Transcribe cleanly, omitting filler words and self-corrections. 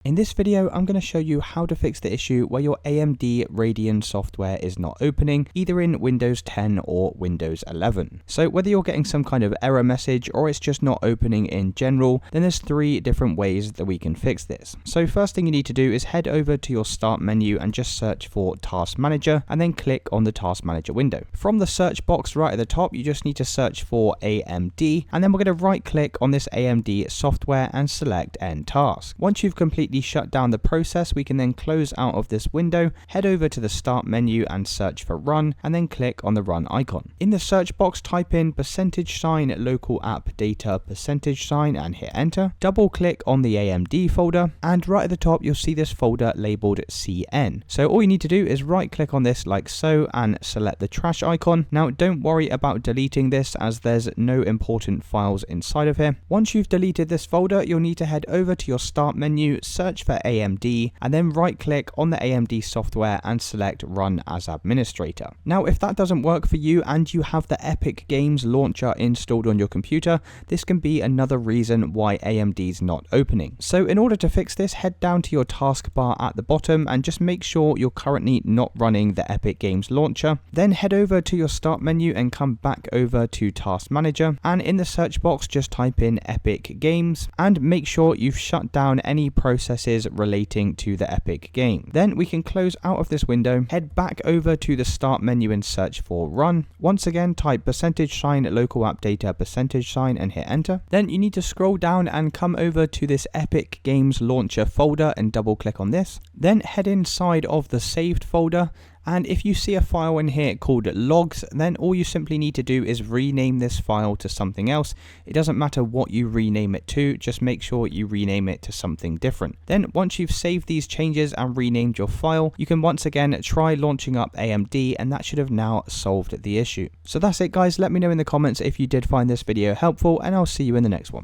In this video, I'm going to show you how to fix the issue where your AMD Radeon software is not opening, either in Windows 10 or Windows 11. So whether you're getting some kind of error message or it's just not opening in general, then there's three different ways that we can fix this. So first thing you need to do is head over to your Start menu and just search for Task Manager and then click on the Task Manager window. From the search box right at the top, you just need to search for AMD and then we're going to right click on this AMD software and select End Task. Once you've completely shut down the process, we can then close out of this window, head over to the Start menu and search for Run, and then click on the Run icon. In the search box, type in %, local app data %, and hit enter. Double click on the AMD folder, and right at the top you'll see this folder labeled CN. So all you need to do is right click on this like so and select the trash icon. Now don't worry about deleting this as there's no important files inside of here. Once you've deleted this folder, you'll need to head over to your Start menu, search for AMD, and then right click on the AMD software and select Run as Administrator. Now if that doesn't work for you and you have the Epic Games launcher installed on your computer, this can be another reason why AMD is not opening. So in order to fix this, head down to your taskbar at the bottom and just make sure you're currently not running the Epic Games launcher. Then head over to your Start menu and come back over to Task Manager, and in the search box just type in Epic Games and make sure you've shut down any processes relating to the Epic game. Then we can close out of this window, head back over to the Start menu and search for Run. Once again type %, local app data %, and hit enter. Then you need to scroll down and come over to this Epic Games launcher folder and double click on this. Then head inside of the saved folder, and if you see a file in here called logs, then all you simply need to do is rename this file to something else. It doesn't matter what you rename it to, just make sure you rename it to something different. Then once you've saved these changes and renamed your file, you can once again try launching up AMD, and that should have now solved the issue. So that's it guys, let me know in the comments if you did find this video helpful, and I'll see you in the next one.